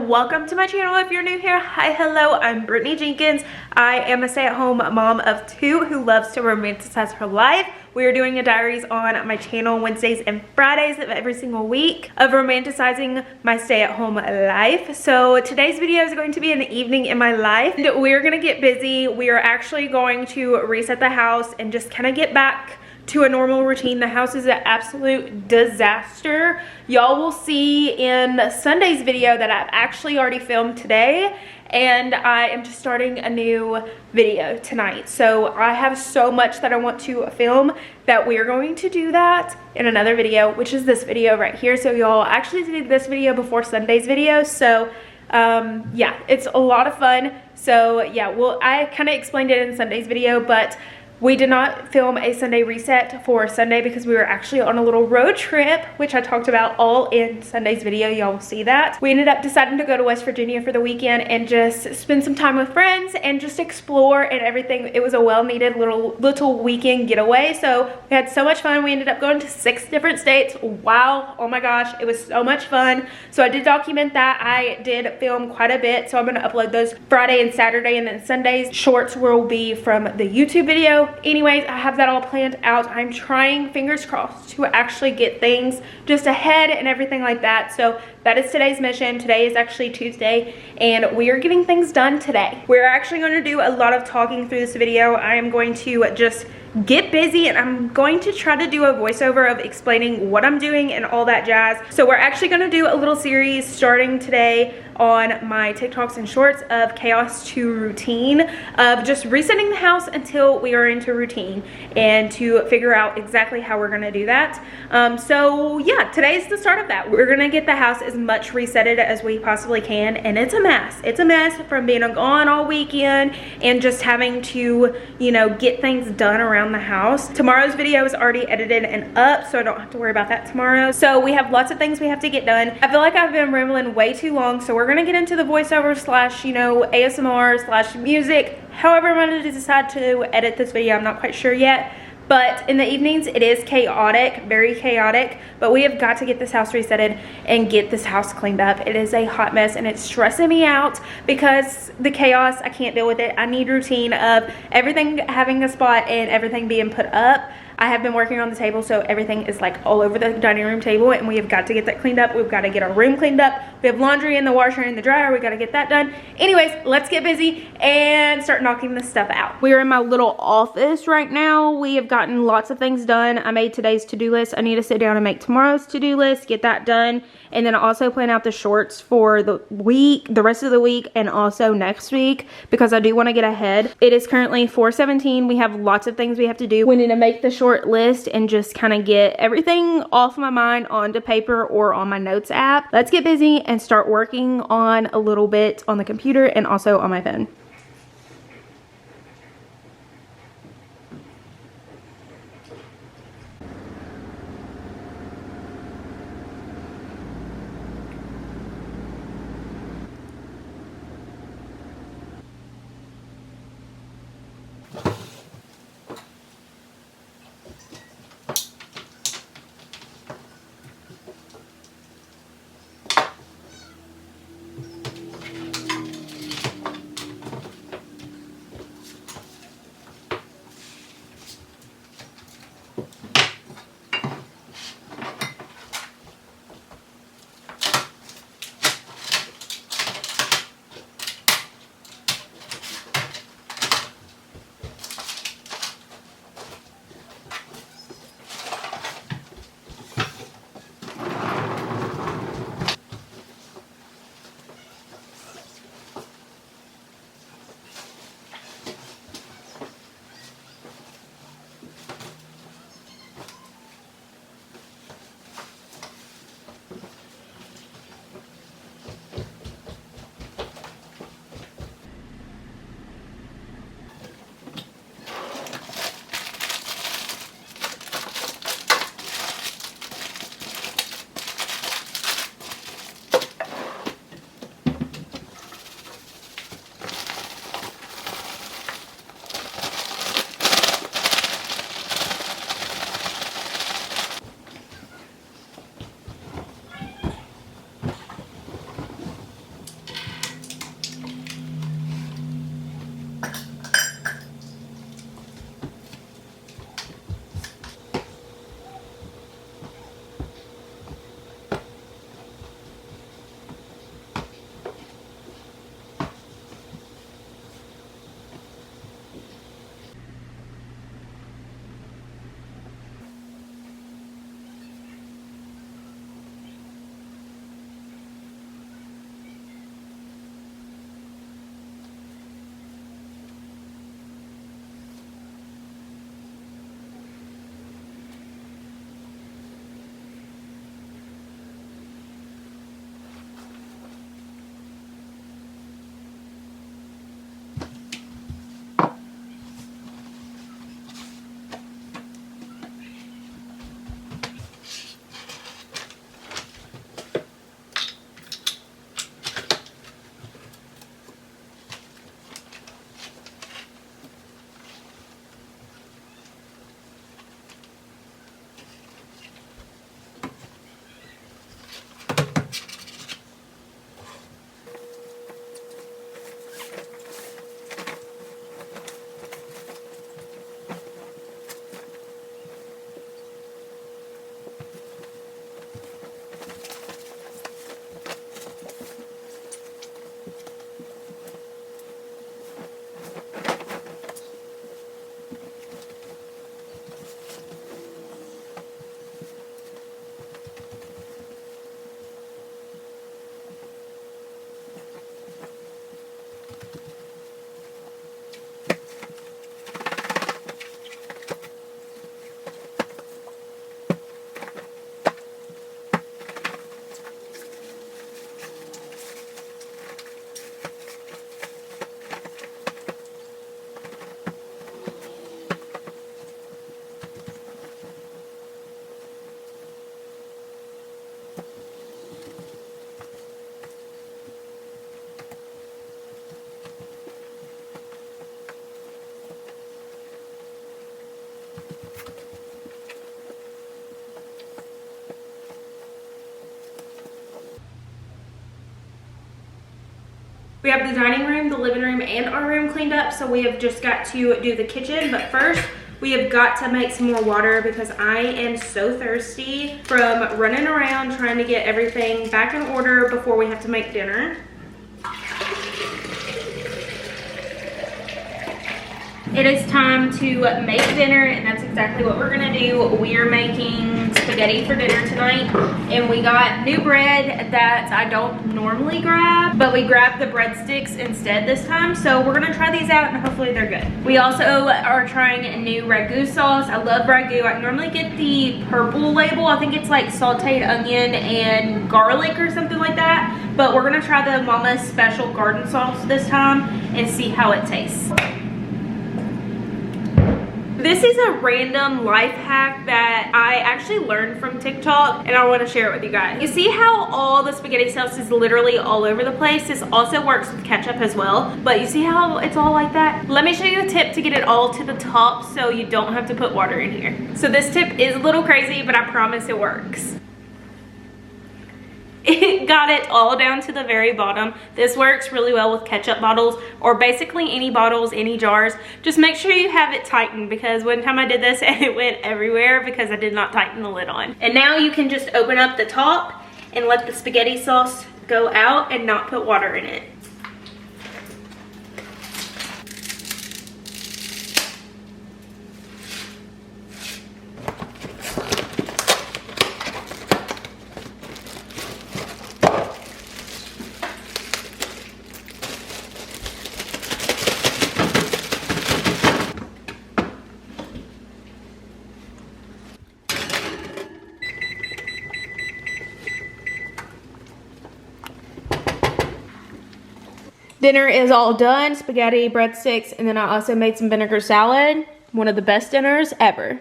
welcome to my channel. If you're new here, hi, hello, I'm Brittany Jenkins. I am a stay-at-home mom of two who loves to romanticize her life. We are doing a diaries on my channel Wednesdays and Fridays of every single week of romanticizing my stay-at-home life. So today's video is going to be an evening in my life. We're gonna get busy. We are actually going to reset the house and just kind of get back to a normal routine. The house is an absolute disaster. Y'all will see in Sunday's video that I've actually already filmed today, and I am just starting a new video tonight. So I have so much that I want to film that we are going to do that in another video, which is this video right here. So y'all actually did this video before Sunday's video. So yeah, it's a lot of fun. So yeah, well, I kind of explained it in Sunday's video, but we did not film a Sunday reset for Sunday because we were actually on a little road trip, which I talked about all in Sunday's video. Y'all will see that. We ended up deciding to go to West Virginia for the weekend and just spend some time with friends and just explore and everything. It was a well-needed little weekend getaway. So we had so much fun. We ended up going to 6 different states. Wow. Oh my gosh. It was so much fun. So I did document that. I did film quite a bit. So I'm going to upload those Friday and Saturday, and then Sunday's shorts will be from the YouTube video. Anyways, I have that all planned out. I'm trying, fingers crossed, to actually get things just ahead and everything like that. So that is today's mission. Today is actually Tuesday, and we are getting things done today. We're actually going to do a lot of talking through this video. I am going to just get busy, and I'm going to try to do a voiceover of explaining what I'm doing and all that jazz. So we're actually going to do a little series starting today on my TikToks and shorts of chaos to routine, of just resetting the house until we are into routine, and to figure out exactly how we're going to do that. So yeah, today's the start of that. We're going to get the house as much resetted as we possibly can, and it's a mess. It's a mess from being gone all weekend and just having to, you know, get things done around the house. Tomorrow's video is already edited and up, so I don't have to worry about that tomorrow. So we have lots of things we have to get done. I feel like I've been rambling way too long, so we're gonna get into the voiceover slash, you know, ASMR slash music. However I'm gonna decide to edit this video, I'm not quite sure yet. But in the evenings, it is chaotic, very chaotic, but we have got to get this house resetted and get this house cleaned up. It is a hot mess, and it's stressing me out because the chaos, I can't deal with it. I need routine of everything having a spot and everything being put up. I have been working on the table, so everything is like all over the dining room table, and we have got to get that cleaned up. We've got to get our room cleaned up. We have laundry in the washer and the dryer. We got to get that done. Anyways, let's get busy and start knocking this stuff out. We are in my little office right now. We have gotten lots of things done. I made today's to-do list. I need to sit down and make tomorrow's to-do list, get that done, and then also plan out the shorts for the week, the rest of the week, and also next week, because I do want to get ahead. It is currently 4:17. We have lots of things we have to do. We need to make the short list and just kind of get everything off my mind onto paper or on my notes app. Let's get busy and start working on a little bit on the computer and also on my phone. We have the dining room, the living room, and our room cleaned up, so we have just got to do the kitchen. But first, we have got to make some more water because I am so thirsty from running around trying to get everything back in order before we have to make dinner. It is time to make dinner, and that's exactly what we're gonna do. We are making spaghetti for dinner tonight, and we got new bread that I don't normally grab, but we grabbed the breadsticks instead this time. So we're gonna try these out and hopefully they're good. We also are trying a new ragu sauce. I love ragu. I normally get the purple label. I think it's like sauteed onion and garlic or something like that, but we're gonna try the Mama's Special garden sauce this time and see how it tastes. This is a random life hack that I actually learned from TikTok, and I want to share it with you guys. You see how all the spaghetti sauce is literally all over the place? This also works with ketchup as well, but you see how it's all like that? Let me show you a tip to get it all to the top so you don't have to put water in here. So this tip is a little crazy, but I promise it works. It got it all down to the very bottom. This works really well with ketchup bottles or basically any bottles, any jars. Just make sure you have it tightened, because one time I did this and it went everywhere because I did not tighten the lid on. And now you can just open up the top and let the spaghetti sauce go out and not put water in it. Dinner is all done, spaghetti, breadsticks, and then I also made some vinegar salad. One of the best dinners ever.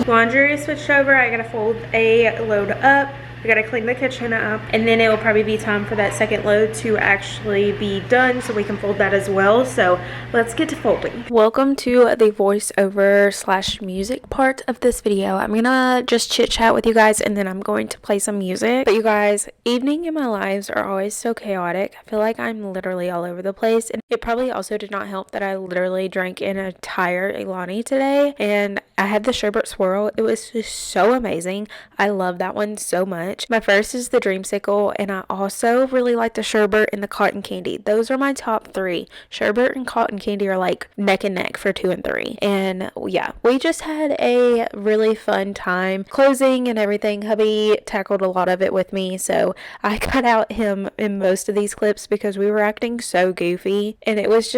Laundry is switched over. I gotta fold a load up. I gotta clean the kitchen up, and then it will probably be time for that second load to actually be done so we can fold that as well. So let's get to folding. Welcome to the voiceover slash music part of this video. I'm gonna just chit chat with you guys, and then I'm going to play some music. But you guys, evening in my lives are always so chaotic. I feel like I'm literally all over the place, and it probably also did not help that I literally drank an entire Ilani today, and I had the sherbet swirl. It was just so amazing. I love that one so much. My first is the dreamsicle, and I also really like the sherbet and the cotton candy. Those are my top three. Sherbet and cotton candy are like neck and neck for 2 and 3. And yeah, we just had a really fun time closing and everything. Hubby tackled a lot of it with me, so I cut out him in most of these clips because we were acting so goofy, and it was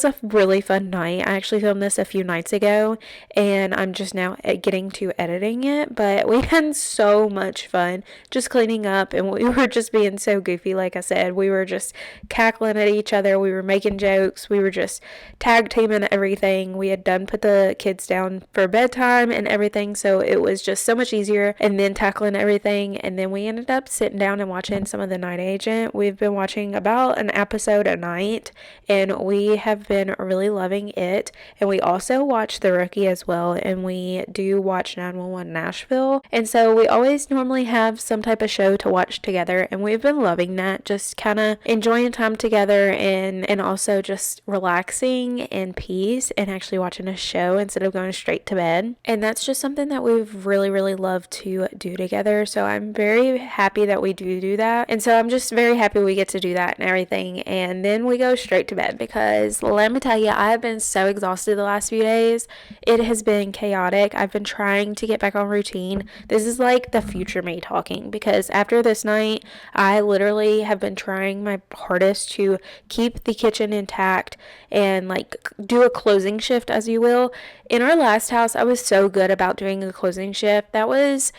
a really fun night. I actually filmed this a few nights ago, and I'm just now getting to editing it, but we had so much fun just cleaning up, and we were just being so goofy. Like I said, we were just cackling at each other, we were making jokes, we were just tag teaming everything. We had done put the kids down for bedtime and everything, so it was just so much easier, and then tackling everything. And then we ended up sitting down and watching some of The Night Agent. We've been watching about an episode a night, and we have been really loving it. And we also watch The Rookie as well, and we do watch 911 Nashville, and so we always normally have some type of show to watch together, and we've been loving that, just kind of enjoying time together, and also just relaxing in peace and actually watching a show instead of going straight to bed. And that's just something that we've really loved to do together, so I'm very happy that we do that. And so I'm just very happy we get to do that and everything, and then we go straight to bed, because let me tell you, I've been so exhausted the last few days. It has been chaotic. I've been trying to get back on routine. This is like the future me talking, because after this night, I literally have been trying my hardest to keep the kitchen intact and like do a closing shift, as you will. In our last house, I was so good about doing a closing shift. That was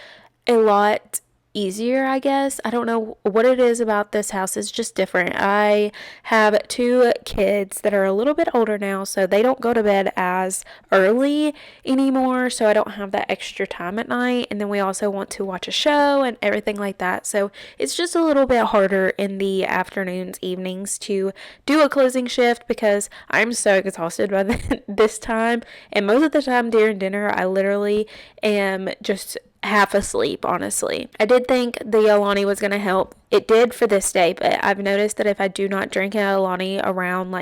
a lot easier, I guess. I don't know what it is about this house. It's just different. I have two kids that are a little bit older now, so they don't go to bed as early anymore, so I don't have that extra time at night. And then we also want to watch a show and everything like that. So it's just a little bit harder in the afternoons, evenings to do a closing shift because I'm so exhausted by this time. And most of the time during dinner, I literally am just half asleep, honestly. I did think the Alani was going to help. It did for this day, but I've noticed that if I do not drink an Alani around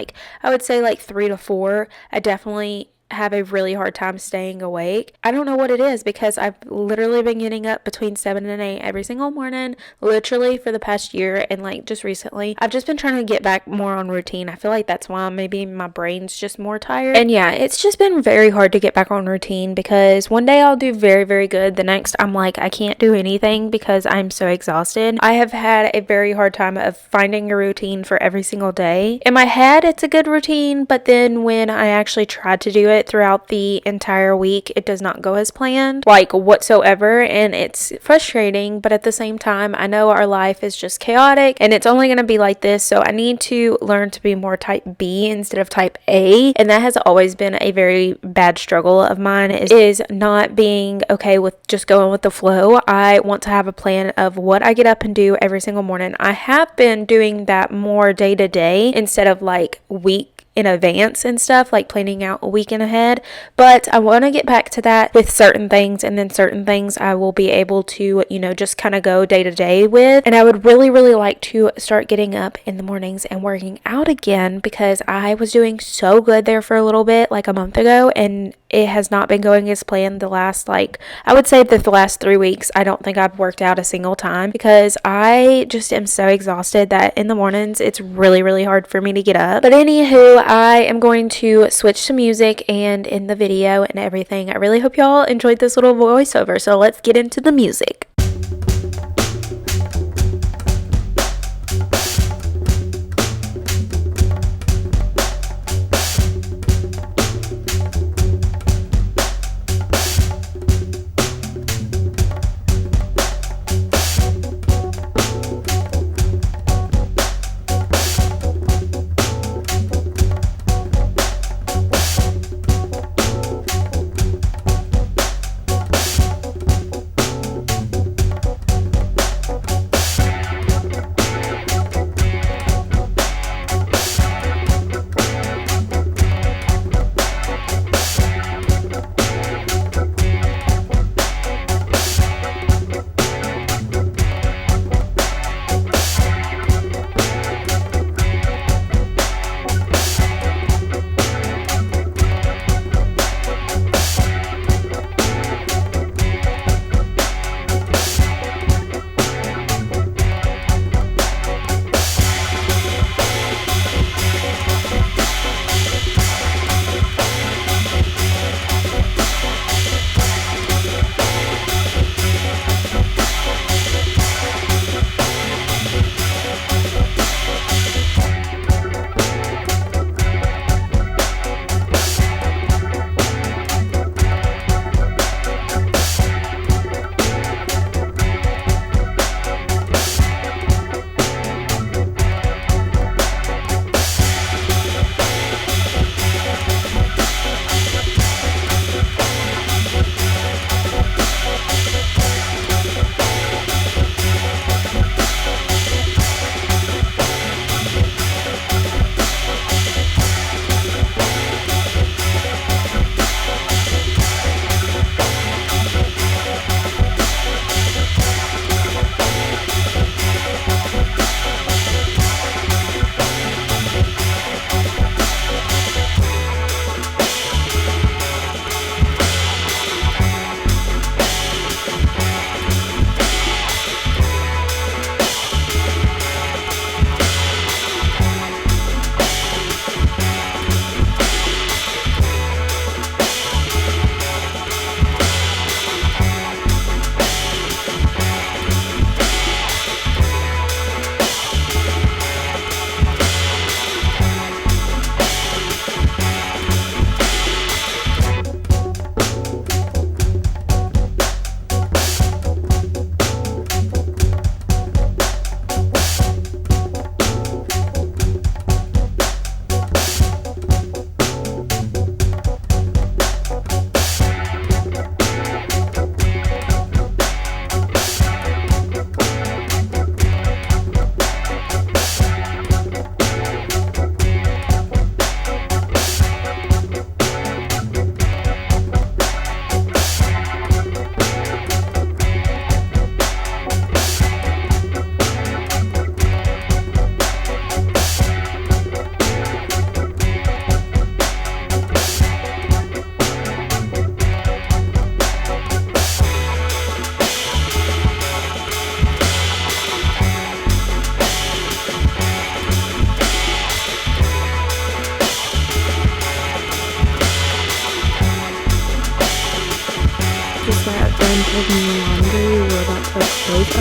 I would say 3 to 4, I definitely have a really hard time staying awake. I don't know what it is because I've literally been getting up between 7 and 8 every single morning, literally for the past year, and just recently I've just been trying to get back more on routine. I feel like that's why maybe my brain's just more tired. And yeah, it's just been very hard to get back on routine because one day I'll do very, very good. The next I'm like, I can't do anything because I'm so exhausted. I have had a very hard time of finding a routine for every single day. In my head, it's a good routine, but then when I actually tried to do it throughout the entire week, it does not go as planned, whatsoever, and it's frustrating. But at the same time, I know our life is just chaotic and it's only going to be like this, so I need to learn to be more type B instead of type A. And that has always been a very bad struggle of mine, is not being okay with just going with the flow. I want to have a plan of what I get up and do every single morning. I have been doing that more day to day instead of week in advance and stuff, planning out a weekend ahead. But I want to get back to that with certain things, and then certain things I will be able to, just kind of go day to day with. And I would really, really like to start getting up in the mornings and working out again because I was doing so good there for a little bit, a month ago, and it has not been going as planned the last, I would say that the last 3 weeks, I don't think I've worked out a single time because I just am so exhausted that in the mornings, it's really, really hard for me to get up. But anywho, I am going to switch to music and in the video and everything. I really hope y'all enjoyed this little voiceover, so let's get into the music.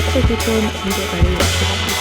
into the kitchen and get ready for the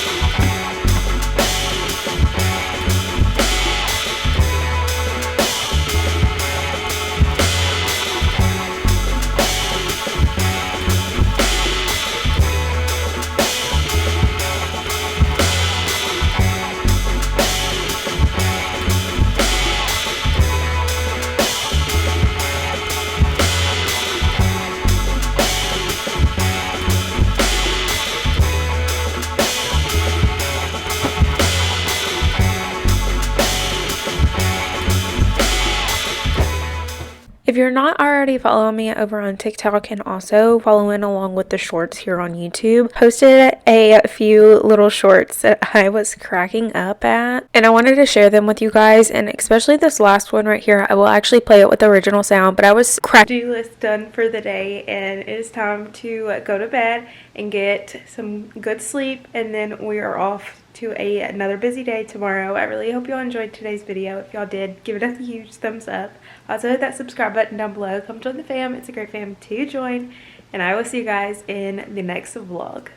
If you're not already following me over on TikTok and also following along with the shorts here on YouTube, posted a few little shorts that I was cracking up at, and I wanted to share them with you guys, and especially this last one right here. I will actually play it with the original sound, but I was Do list done for the day, and it is time to go to bed and get some good sleep, and then we are off to another busy day tomorrow. I really hope y'all enjoyed today's video. If y'all did, give it a huge thumbs up. Also hit that subscribe button down below. Come join the fam. It's a great fam to join, and I will see you guys in the next vlog.